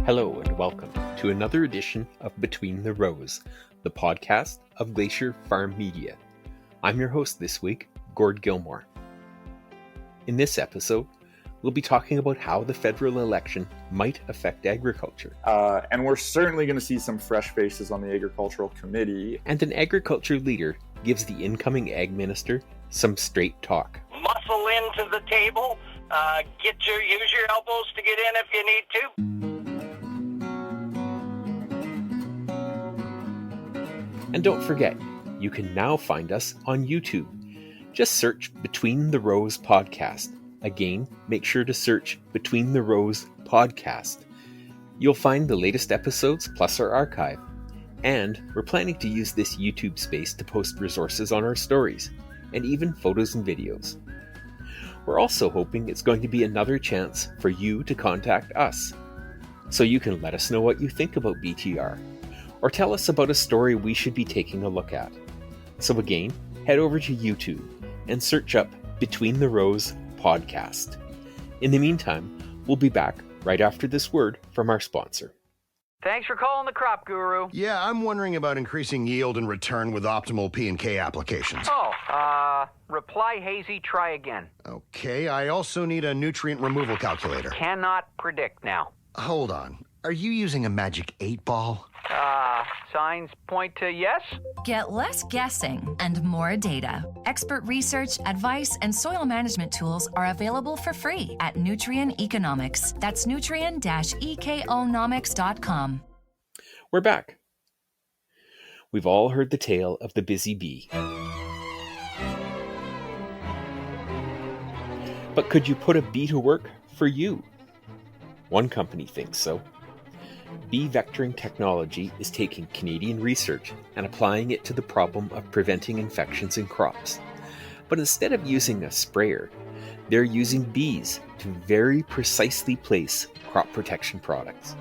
Hello and welcome to another edition of Between the Rows, the podcast of Glacier FarmMedia. I'm your host this week, Gord Gilmour. In this episode, we'll be talking about how the federal election might affect agriculture. And we're certainly going to see some fresh faces on the Agricultural Committee. And an agriculture leader gives the incoming ag minister some straight talk. Muscle into the table, use your elbows to get in if you need to. And don't forget, you can now find us on YouTube. Just search Between the Rows Podcast. Again, make sure to search Between the Rows Podcast. You'll find the latest episodes plus our archive. And we're planning to use this YouTube space to post resources on our stories, and even photos and videos. We're also hoping it's going to be another chance for you to contact us, so you can let us know what you think about BTR, or tell us about a story we should be taking a look at. So again, head over to YouTube and search up Between the Rows Podcast. In the meantime, we'll be back right after this word from our sponsor. Thanks for calling the Crop Guru. Yeah, I'm wondering about increasing yield and return with optimal P&K applications. Reply hazy, try again. Okay, I also need a nutrient removal calculator. Cannot predict now. Hold on. Are you using a magic 8-ball? Signs point to yes? Get less guessing and more data. Expert research, advice, and soil management tools are available for free at Nutrien Economics. That's nutrien-economics.com. We're back. We've all heard the tale of the busy bee. But could you put a bee to work for you? One company thinks so. Bee vectoring technology is taking Canadian research and applying it to the problem of preventing infections in crops. But instead of using a sprayer, they're using bees to very precisely place crop protection products.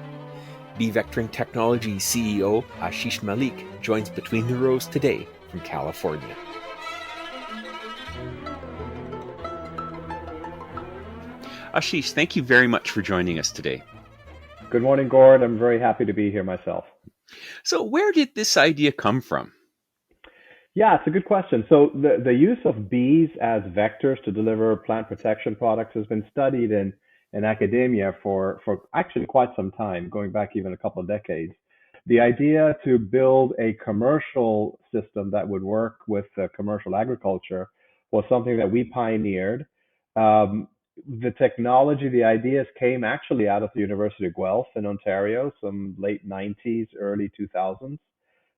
Bee vectoring technology CEO Ashish Malik joins Between the Rows today from California. Ashish, thank you very much for joining us today. Good morning, Gord. I'm very happy to be here myself. So where did this idea come from? Yeah, it's a good question. So the use of bees as vectors to deliver plant protection products has been studied in academia for actually quite some time, going back even a couple of decades. The idea to build a commercial system that would work with commercial agriculture was something that we pioneered. The technology, the ideas came actually out of the University of Guelph in Ontario, some late 90s, early 2000s,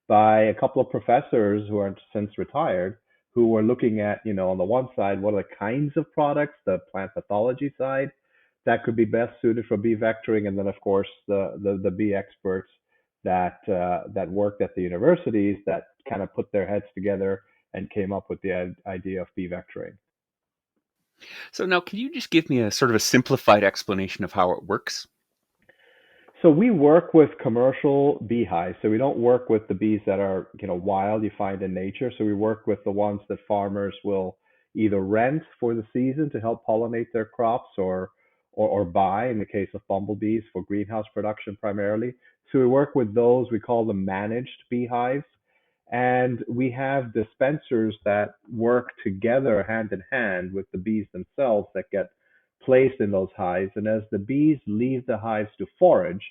by a couple of professors who are since retired, who were looking at, on the one side, what are the kinds of products, the plant pathology side, that could be best suited for bee vectoring, and then, of course, the bee experts that worked at the universities that kind of put their heads together and came up with the idea of bee vectoring. So now, can you just give me a sort of a simplified explanation of how it works? So we work with commercial beehives. So we don't work with the bees that are, wild you find in nature. So we work with the ones that farmers will either rent for the season to help pollinate their crops or buy, in the case of bumblebees, for greenhouse production primarily. So we work with those, we call them managed beehives. And we have dispensers that work together hand in hand with the bees themselves that get placed in those hives. And as the bees leave the hives to forage,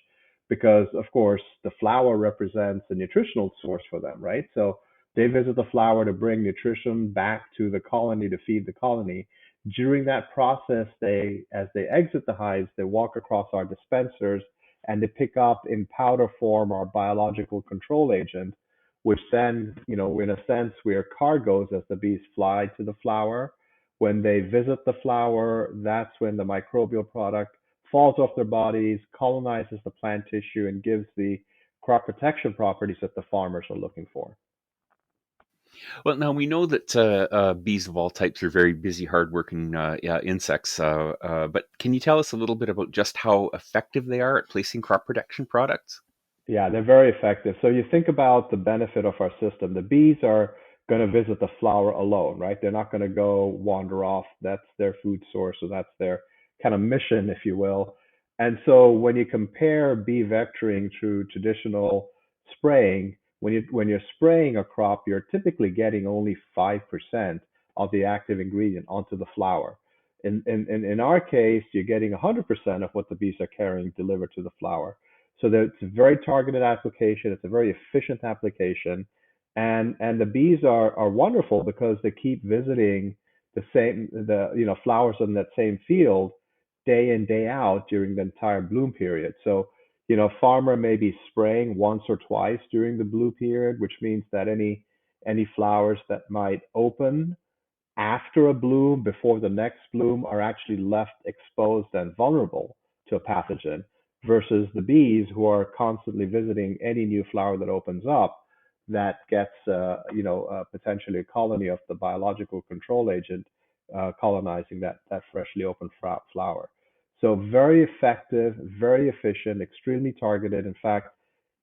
because of course the flower represents a nutritional source for them, right? So they visit the flower to bring nutrition back to the colony to feed the colony. During that process, as they exit the hives, they walk across our dispensers and they pick up in powder form our biological control agent, which then, in a sense, we are cargoes as the bees fly to the flower. When they visit the flower, that's when the microbial product falls off their bodies, colonizes the plant tissue, and gives the crop protection properties that the farmers are looking for. Well, now we know that bees of all types are very busy, hardworking insects, but can you tell us a little bit about just how effective they are at placing crop protection products? Yeah, they're very effective. So you think about the benefit of our system. The bees are going to visit the flower alone, right? They're not going to go wander off. That's their food source. So that's their kind of mission, if you will. And so when you compare bee vectoring to traditional spraying, when you're spraying a crop, you're typically getting only 5% of the active ingredient onto the flower. In our case, you're getting 100% of what the bees are carrying delivered to the flower. So that it's a very targeted application. It's a very efficient application, and the bees are wonderful because they keep visiting the flowers in that same field day in, day out during the entire bloom period. So, farmer may be spraying once or twice during the bloom period, which means that any flowers that might open after a bloom, before the next bloom, are actually left exposed and vulnerable to a pathogen, versus the bees who are constantly visiting any new flower that opens up that gets, potentially a colony of the biological control agent colonizing that freshly opened flower. So very effective, very efficient, extremely targeted. In fact,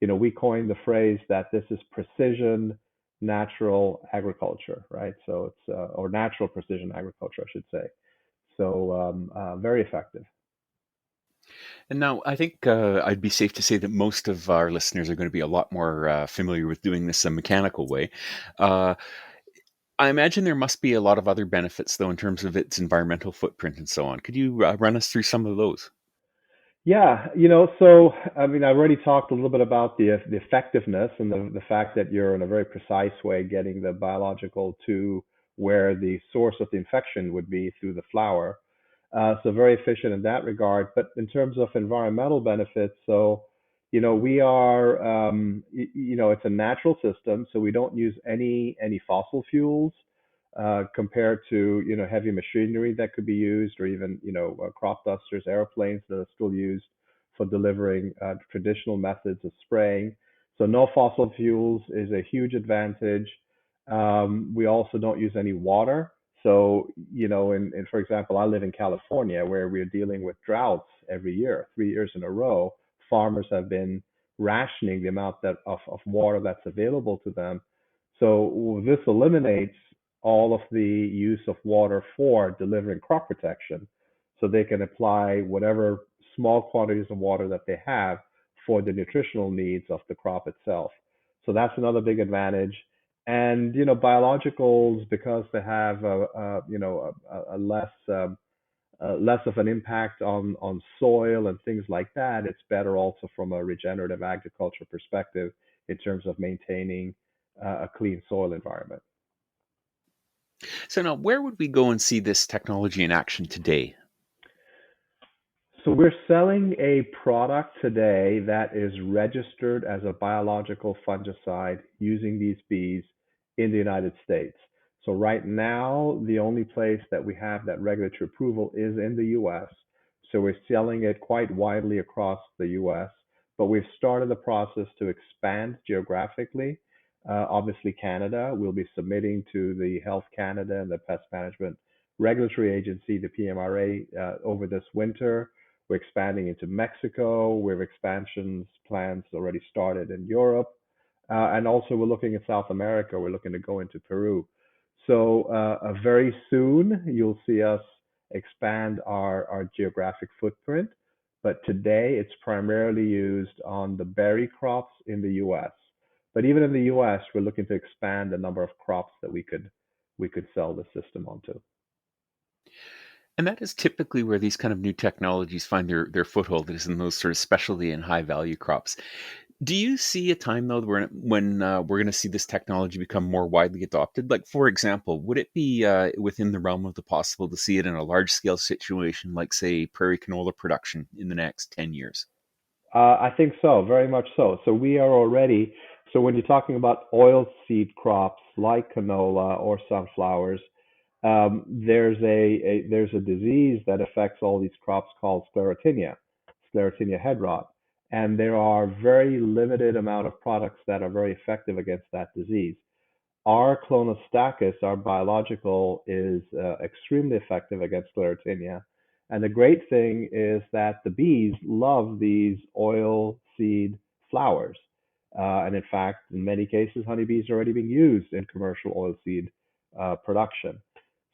we coined the phrase that this is precision natural agriculture, right? So it's or natural precision agriculture, I should say. So very effective. And now I think I'd be safe to say that most of our listeners are going to be a lot more familiar with doing this a mechanical way. Uh, I imagine there must be a lot of other benefits, though, in terms of its environmental footprint and so on. Could you run us through some of those? Yeah, so I mean, I already talked a little bit about the effectiveness and the fact that you're in a very precise way getting the biological to where the source of the infection would be through the flower. So very efficient in that regard. But in terms of environmental benefits, so we are it's a natural system, so we don't use any fossil fuels compared to heavy machinery that could be used, or even crop dusters, airplanes that are still used for delivering traditional methods of spraying. So no fossil fuels is a huge advantage. We also don't use any water. So, for example, I live in California where we're dealing with droughts every year, 3 years in a row. Farmers have been rationing the amount of water that's available to them. So this eliminates all of the use of water for delivering crop protection. So they can apply whatever small quantities of water that they have for the nutritional needs of the crop itself. So that's another big advantage. And biologicals, because they have a less of an impact on soil and things like that, it's better also from a regenerative agriculture perspective in terms of maintaining a clean soil environment. So now, where would we go and see this technology in action today? So we're selling a product today that is registered as a biological fungicide using these bees in the United States. So right now, the only place that we have that regulatory approval is in the US. So we're selling it quite widely across the US, but we've started the process to expand geographically. Obviously, Canada will be submitting to the Health Canada and the Pest Management Regulatory Agency, the PMRA, over this winter. We're expanding into Mexico. We have expansions plans already started in Europe. And also we're looking at South America. We're looking to go into Peru. So very soon you'll see us expand our geographic footprint. But today it's primarily used on the berry crops in the US. But even in the US, we're looking to expand the number of crops that we could sell the system onto. And that is typically where these kind of new technologies find their foothold, is in those sort of specialty and high value crops. Do you see a time though when we're going to see this technology become more widely adopted? Like, for example, would it be within the realm of the possible to see it in a large scale situation, like say prairie canola production in the next 10 years? I think so, very much so. So we are already, so when you're talking about oil seed crops like canola or sunflowers, there's a disease that affects all these crops called sclerotinia head rot, and there are very limited amount of products that are very effective against that disease. Our clonostachys, our biological, is extremely effective against sclerotinia. And the great thing is that the bees love these oil seed flowers. And in fact, in many cases, honeybees are already being used in commercial oil seed production.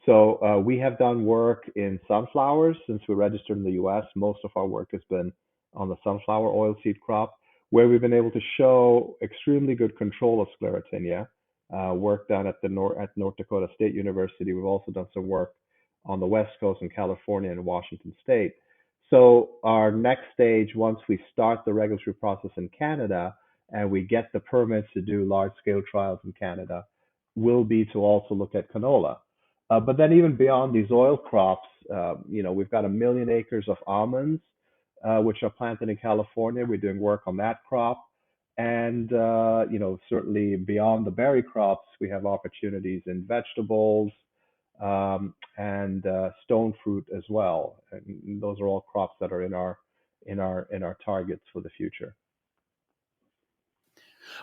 So we have done work in sunflowers since we registered in the U.S. Most of our work has been on the sunflower oilseed crop, where we've been able to show extremely good control of sclerotinia. Work done at North Dakota State University. We've also done some work on the West Coast in California and Washington State. So our next stage, once we start the regulatory process in Canada and we get the permits to do large-scale trials in Canada, will be to also look at canola. But then even beyond these oil crops, we've got 1 million acres of almonds, which are planted in California. We're doing work on that crop. And, certainly beyond the berry crops, we have opportunities in vegetables, and stone fruit as well. And those are all crops that are in our targets for the future.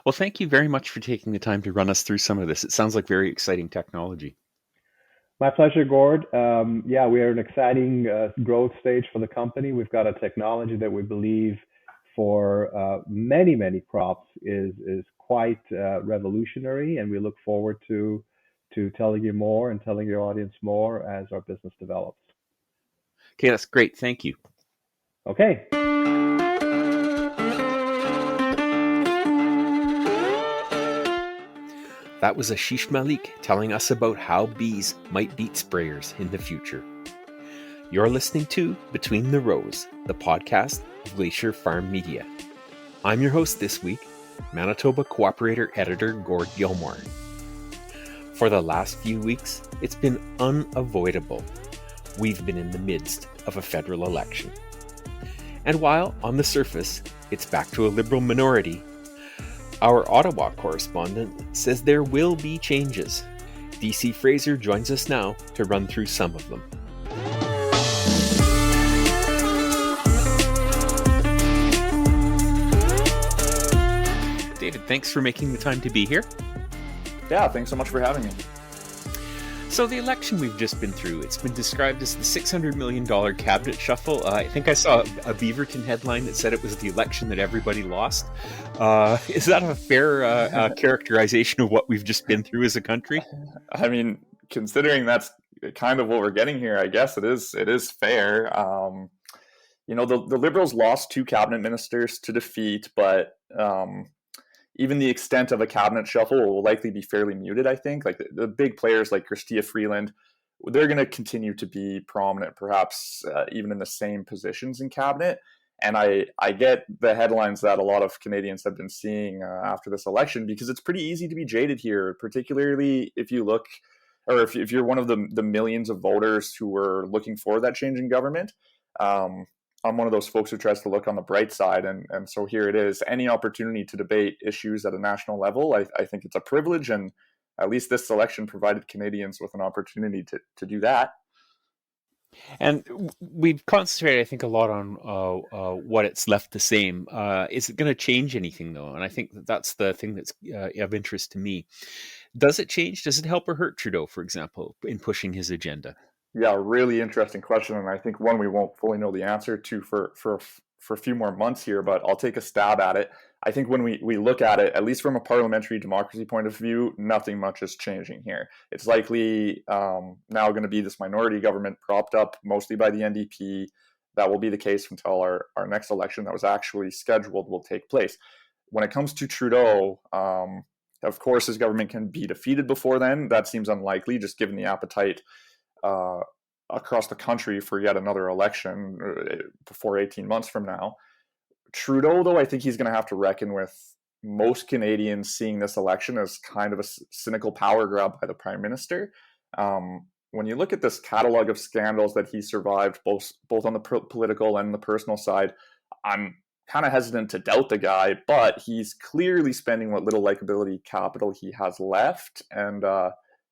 Well, thank you very much for taking the time to run us through some of this. It sounds like very exciting technology. My pleasure, Gord. We are an exciting growth stage for the company. We've got a technology that we believe for many, many crops is quite revolutionary, and we look forward to telling you more and telling your audience more as our business develops. Okay, that's great. Thank you. Okay. That was Ashish Malik telling us about how bees might beat sprayers in the future. You're listening to Between the Rows, the podcast of Glacier Farm Media. I'm your host this week, Manitoba Cooperator Editor Gord Gilmour. For the last few weeks, it's been unavoidable. We've been in the midst of a federal election. And while, on the surface, it's back to a Liberal minority, our Ottawa correspondent says there will be changes. DC Fraser joins us now to run through some of them. David, thanks for making the time to be here. Yeah, thanks so much for having me. So the election we've just been through, it's been described as the $600 million cabinet shuffle. I think I saw a Beaverton headline that said it was the election that everybody lost. Is that a fair characterization of what we've just been through as a country? I mean, considering that's kind of what we're getting here, I guess it is fair. The Liberals lost 2 cabinet ministers to defeat, but even the extent of a cabinet shuffle will likely be fairly muted, I think. Like the big players like Chrystia Freeland, they're going to continue to be prominent, perhaps even in the same positions in cabinet. And I get the headlines that a lot of Canadians have been seeing after this election, because it's pretty easy to be jaded here, particularly if you look, or if you're one of the millions of voters who were looking for that change in government. I'm one of those folks who tries to look on the bright side. And so here it is. Any opportunity to debate issues at a national level, I think it's a privilege. And at least this election provided Canadians with an opportunity to do that. And we've concentrated, I think, a lot on what it's left the same. Is it going to change anything, though? And I think that's the thing that's of interest to me. Does it change? Does it help or hurt Trudeau, for example, in pushing his agenda? Yeah, really interesting question, and I think one we won't fully know the answer to for a few more months here, but I'll take a stab at it. I think when we look at it, at least from a parliamentary democracy point of view, nothing much is changing here. It's likely now going to be this minority government propped up mostly by the NDP. That will be the case until our next election that was actually scheduled will take place. When it comes to Trudeau, of course, his government can be defeated before then. That seems unlikely, just given the appetite across the country for yet another election before 18 months from now. Trudeau, though, I think he's going to have to reckon with most Canadians seeing this election as kind of a cynical power grab by the Prime Minister. When you look at this catalog of scandals that he survived, both on the political and the personal side, I'm kind of hesitant to doubt the guy, but he's clearly spending what little likability capital he has left. And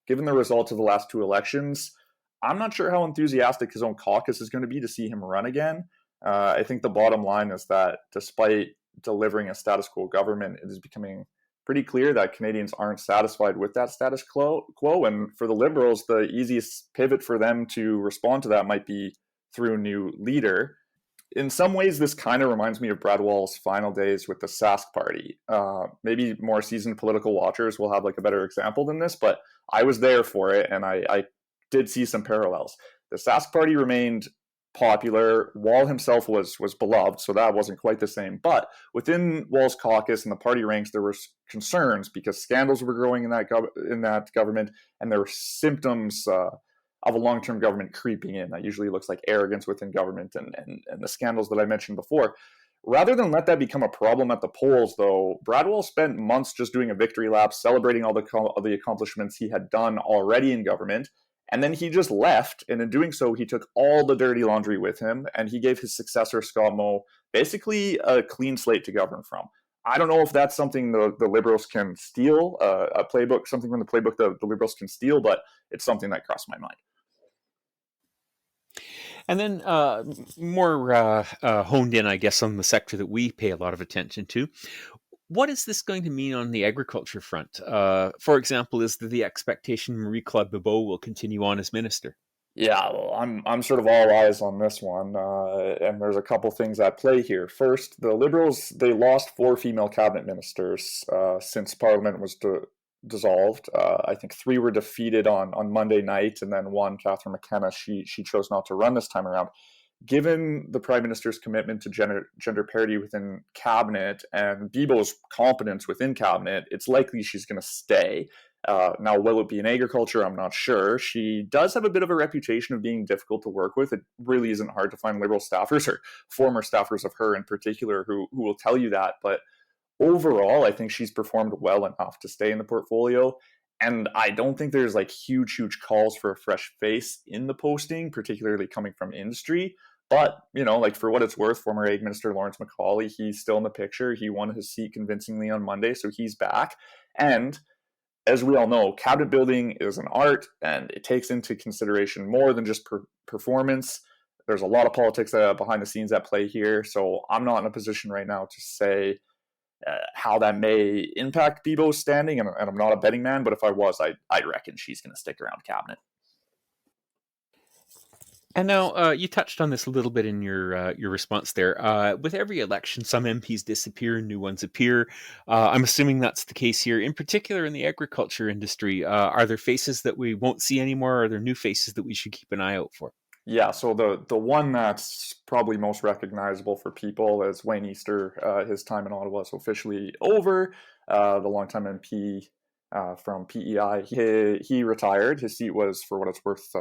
given the results of the last 2 elections, I'm not sure how enthusiastic his own caucus is going to be to see him run again. I think the bottom line is that despite delivering a status quo government, it is becoming pretty clear that Canadians aren't satisfied with that status quo. And for the Liberals, the easiest pivot for them to respond to that might be through a new leader. In some ways, this kind of reminds me of Brad Wall's final days with the Sask Party. Maybe more seasoned political watchers will have like a better example than this, but I was there for it, and I did see some parallels. The Sask Party remained popular. Wall himself was beloved, so that wasn't quite the same. But within Wall's caucus and the party ranks, there were concerns because scandals were growing in that government, and there were symptoms of a long-term government creeping in. That usually looks like arrogance within government and the scandals that I mentioned before. Rather than let that become a problem at the polls, though, Brad Wall spent months just doing a victory lap, celebrating all the accomplishments he had done already in government. And then he just left, and in doing so, he took all the dirty laundry with him, and he gave his successor, Scott Moe, basically a clean slate to govern from. I don't know if that's something the Liberals can steal, a playbook, something from the playbook the Liberals can steal, but it's something that crossed my mind. And then more honed in, I guess, on the sector that we pay a lot of attention to. What is this going to mean on the agriculture front? For example, is the expectation Marie-Claude Bibeau will continue on as minister? Yeah, well, I'm sort of all eyes on this one, and there's a couple things at play here. First, the Liberals, they lost 4 female cabinet ministers since Parliament was dissolved. I think 3 were defeated on Monday night, and then one, Catherine McKenna, she chose not to run this time around. Given the Prime Minister's commitment to gender parity within cabinet and Bibeau's competence within cabinet, it's likely she's going to stay. Now, will it be in agriculture? I'm not sure. She does have a bit of a reputation of being difficult to work with. It really isn't hard to find Liberal staffers or former staffers of her in particular who will tell you that. But overall, I think she's performed well enough to stay in the portfolio. And I don't think there's like huge calls for a fresh face in the posting, particularly coming from industry. But, like for what it's worth, former Ag Minister Lawrence McCauley, he's still in the picture. He won his seat convincingly on Monday, so he's back. And as we all know, cabinet building is an art, and it takes into consideration more than just performance. There's a lot of politics behind the scenes at play here, so I'm not in a position right now to say how that may impact Bibeau's standing, and I'm not a betting man, but if I was, I reckon she's going to stick around cabinet. And now you touched on this a little bit in your response there. With every election, some MPs disappear, new ones appear. I'm assuming that's the case here. In particular, in the agriculture industry, are there faces that we won't see anymore? Are there new faces that we should keep an eye out for? Yeah, so the one that's probably most recognizable for people is Wayne Easter. His time in Ottawa is officially over. The longtime MP from PEI, he retired. His seat was, for what it's worth,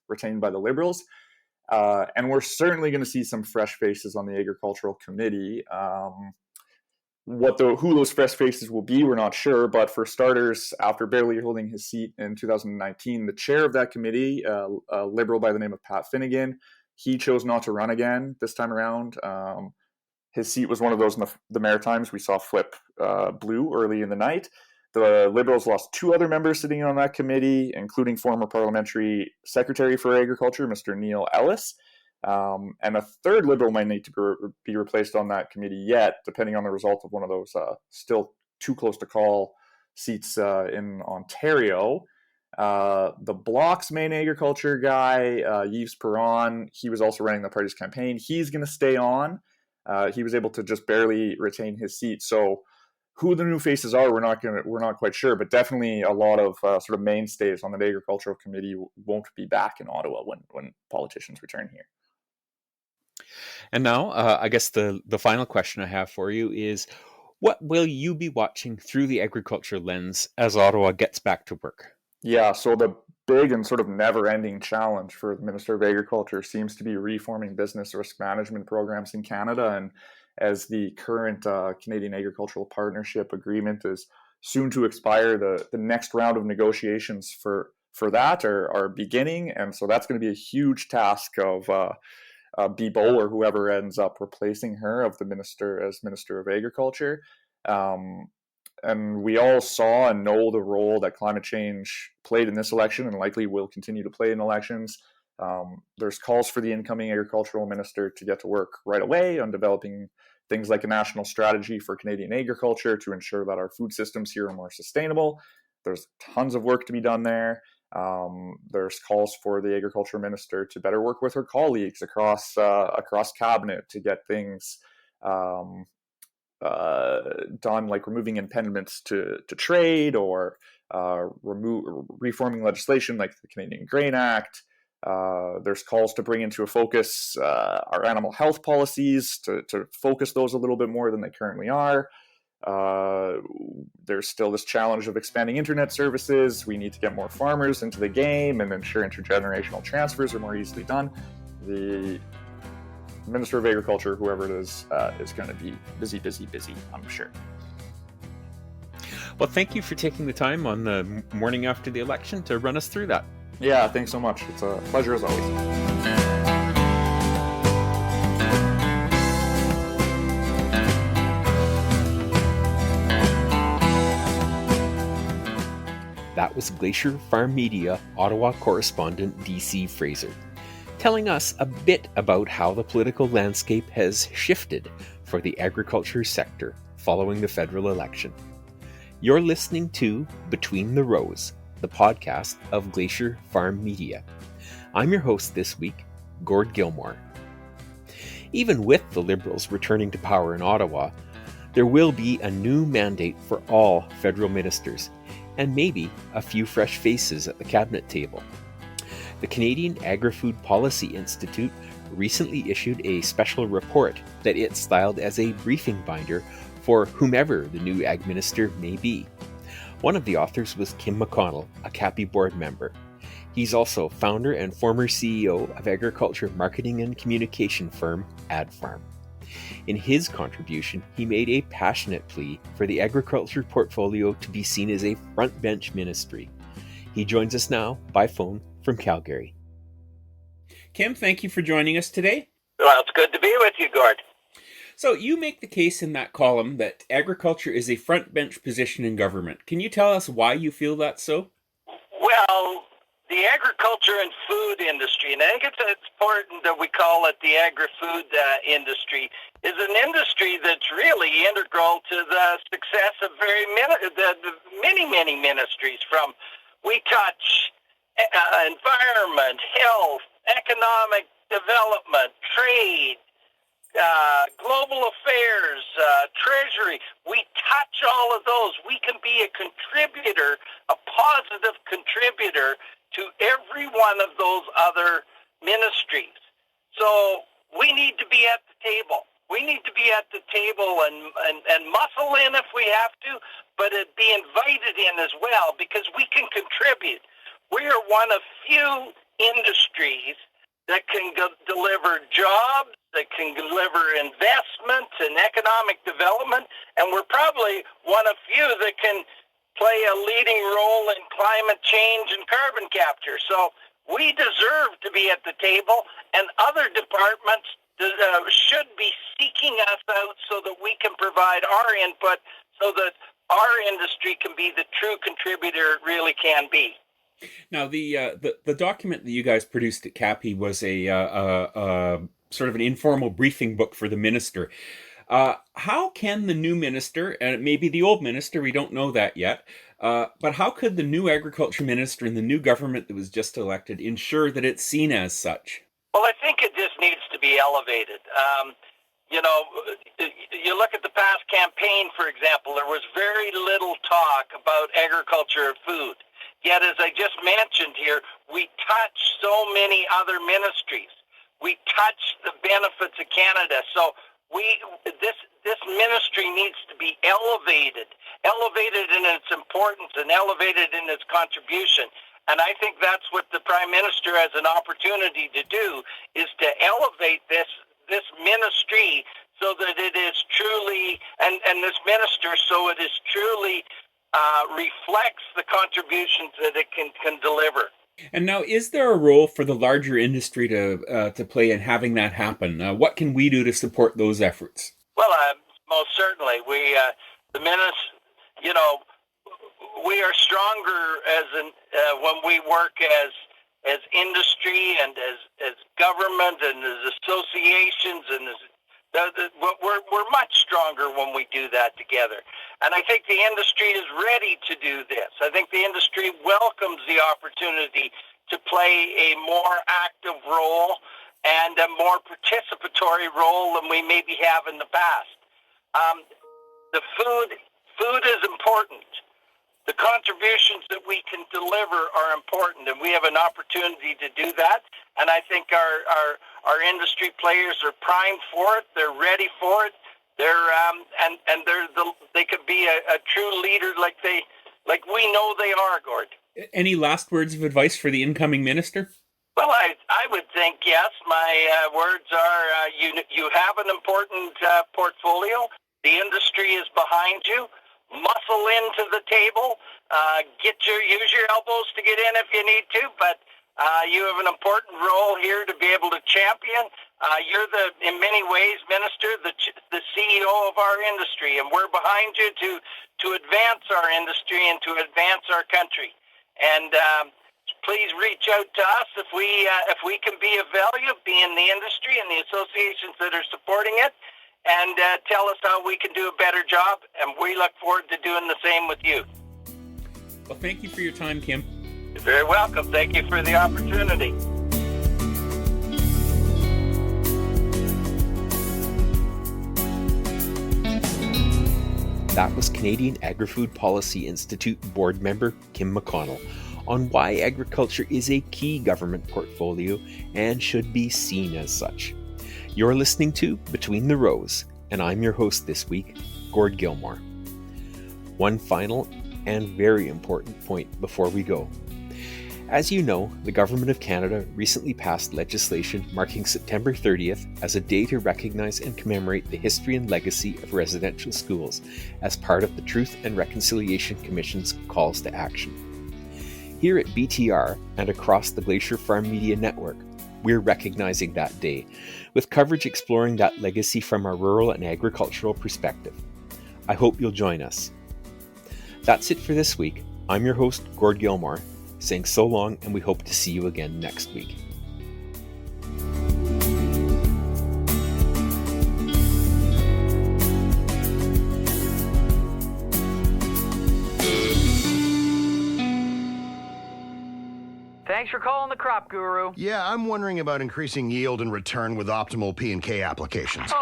retained by the Liberals. And we're certainly going to see some fresh faces on the Agricultural Committee. Who those fresh faces will be, we're not sure. But for starters, after barely holding his seat in 2019, the chair of that committee, a Liberal by the name of Pat Finnegan, he chose not to run again this time around. His seat was one of those in the Maritimes we saw flip blue early in the night. The Liberals lost 2 other members sitting on that committee, including former Parliamentary Secretary for Agriculture, Mr. Neil Ellis. And a third Liberal might need to be replaced on that committee yet, depending on the result of one of those still too close to call seats in Ontario. The Bloc's main agriculture guy, Yves Perron, he was also running the party's campaign. He's going to stay on. He was able to just barely retain his seat. So who the new faces are, we're not quite sure, but definitely a lot of sort of mainstays on the Agricultural Committee won't be back in Ottawa when politicians return here. And now, I guess the final question I have for you is, what will you be watching through the agriculture lens as Ottawa gets back to work? Yeah, so the big and sort of never-ending challenge for the Minister of Agriculture seems to be reforming business risk management programs in Canada. And as the current Canadian Agricultural Partnership Agreement is soon to expire, the next round of negotiations for that are beginning. And so that's going to be a huge task of Bibeau or whoever ends up replacing her as Minister of Agriculture. And we all saw and know the role that climate change played in this election and likely will continue to play in elections. There's calls for the incoming agricultural minister to get to work right away on developing things like a national strategy for Canadian agriculture to ensure that our food systems here are more sustainable. There's tons of work to be done there. There's calls for the agriculture minister to better work with her colleagues across cabinet to get things done, like removing impediments to trade, or reforming legislation like the Canadian Grain Act. There's calls to bring into a focus our animal health policies, to focus those a little bit more than they currently are. There's still this challenge of expanding internet services. We need to get more farmers into the game and ensure intergenerational transfers are more easily done. The Minister of Agriculture, whoever it is going to be busy, I'm sure. Well, thank you for taking the time on the morning after the election to run us through that. Yeah, thanks so much. It's a pleasure as always. That was Glacier FarmMedia Ottawa correspondent DC Fraser, telling us a bit about how the political landscape has shifted for the agriculture sector following the federal election. You're listening to Between the Rows, the podcast of Glacier FarmMedia. I'm your host this week, Gord Gilmour. Even with the Liberals returning to power in Ottawa, there will be a new mandate for all federal ministers, and maybe a few fresh faces at the cabinet table. The Canadian Agri-Food Policy Institute recently issued a special report that it styled as a briefing binder for whomever the new Ag Minister may be. One of the authors was Kim McConnell, a CAPI board member. He's also founder and former CEO of agriculture marketing and communication firm AdFarm. In his contribution, he made a passionate plea for the agriculture portfolio to be seen as a front bench ministry. He joins us now by phone from Calgary. Kim, thank you for joining us today. Well, it's good to be with you, Gord. So you make the case in that column that agriculture is a front bench position in government. Can you tell us why you feel that's so? Well, the agriculture and food industry, and I think it's important that we call it the agri-food industry, is an industry that's really integral to the success of many ministries. From we touch environment, health, economic development, trade, global affairs, treasury. We touch all of those. We can be a contributor, a positive contributor to every one of those other ministries. So we need to be at the table. We need to be at the table and muscle in if we have to, but be invited in as well, because we can contribute. We are one of few industries that can deliver jobs, that can deliver investment and economic development, and we're probably one of few that can play a leading role in climate change and carbon capture. So we deserve to be at the table, and other departments should be seeking us out so that we can provide our input so that our industry can be the true contributor it really can be. Now, the document that you guys produced at CAPI was a sort of an informal briefing book for the minister. How can the new minister, and it may be the old minister, we don't know that yet, but how could the new agriculture minister and the new government that was just elected ensure that it's seen as such? Well, I think it just needs to be elevated. You look at the past campaign, for example, there was very little talk about agriculture and food. Yet, as I just mentioned here, we touch so many other ministries. We touch the benefits of Canada. So this ministry needs to be elevated in its importance and elevated in its contribution. And I think that's what the Prime Minister has an opportunity to do, is to elevate this ministry so that it is truly, and this minister, so it is truly reflects the contributions that it can deliver. And now, is there a role for the larger industry to play in having that happen? What can we do to support those efforts? Well, most certainly, we are stronger when we work as industry and as government and as associations and we're much stronger when we do that together. And I think the industry is ready to do this. I think the industry welcomes the opportunity to play a more active role and a more participatory role than we maybe have in the past. the food is important. The contributions that we can deliver are important, and we have an opportunity to do that. And I think our industry players are primed for it. They're ready for it. They could be a true leader like we know they are, Gord. Any last words of advice for the incoming minister? Well, I would think yes. My words are you have an important portfolio. The industry is behind you. Muscle into the table. Use your elbows to get in if you need to, but you have an important role here to be able to champion. You're in many ways, Minister, the CEO of our industry, and we're behind you to advance our industry and to advance our country. And please reach out to us if we can be of value, be in the industry and the associations that are supporting it, and tell us how we can do a better job. And we look forward to doing the same with you. Well, thank you for your time, Kim. You're very welcome. Thank you for the opportunity. That was Canadian Agri-Food Policy Institute board member Kim McConnell on why agriculture is a key government portfolio and should be seen as such. You're listening to Between the Rows, and I'm your host this week, Gord Gilmour. One final and very important point before we go. As you know, the Government of Canada recently passed legislation marking September 30th as a day to recognize and commemorate the history and legacy of residential schools as part of the Truth and Reconciliation Commission's calls to action. Here at BTR and across the Glacier FarmMedia network, we're recognizing that day, with coverage exploring that legacy from a rural and agricultural perspective. I hope you'll join us. That's it for this week. I'm your host, Gord Gilmour, saying so long, and we hope to see you again next week. Thanks for calling the Crop Guru. Yeah, I'm wondering about increasing yield and return with optimal P&K applications.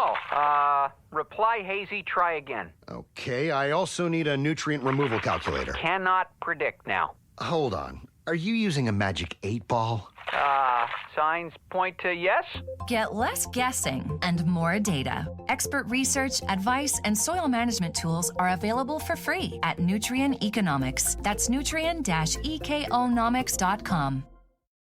Reply hazy, try again. Okay, I also need a nutrient removal calculator. Cannot predict now. Hold on. Are you using a magic 8-ball? Signs point to yes. Get less guessing and more data. Expert research, advice, and soil management tools are available for free at Nutrien Economics. That's nutrien-economics.com.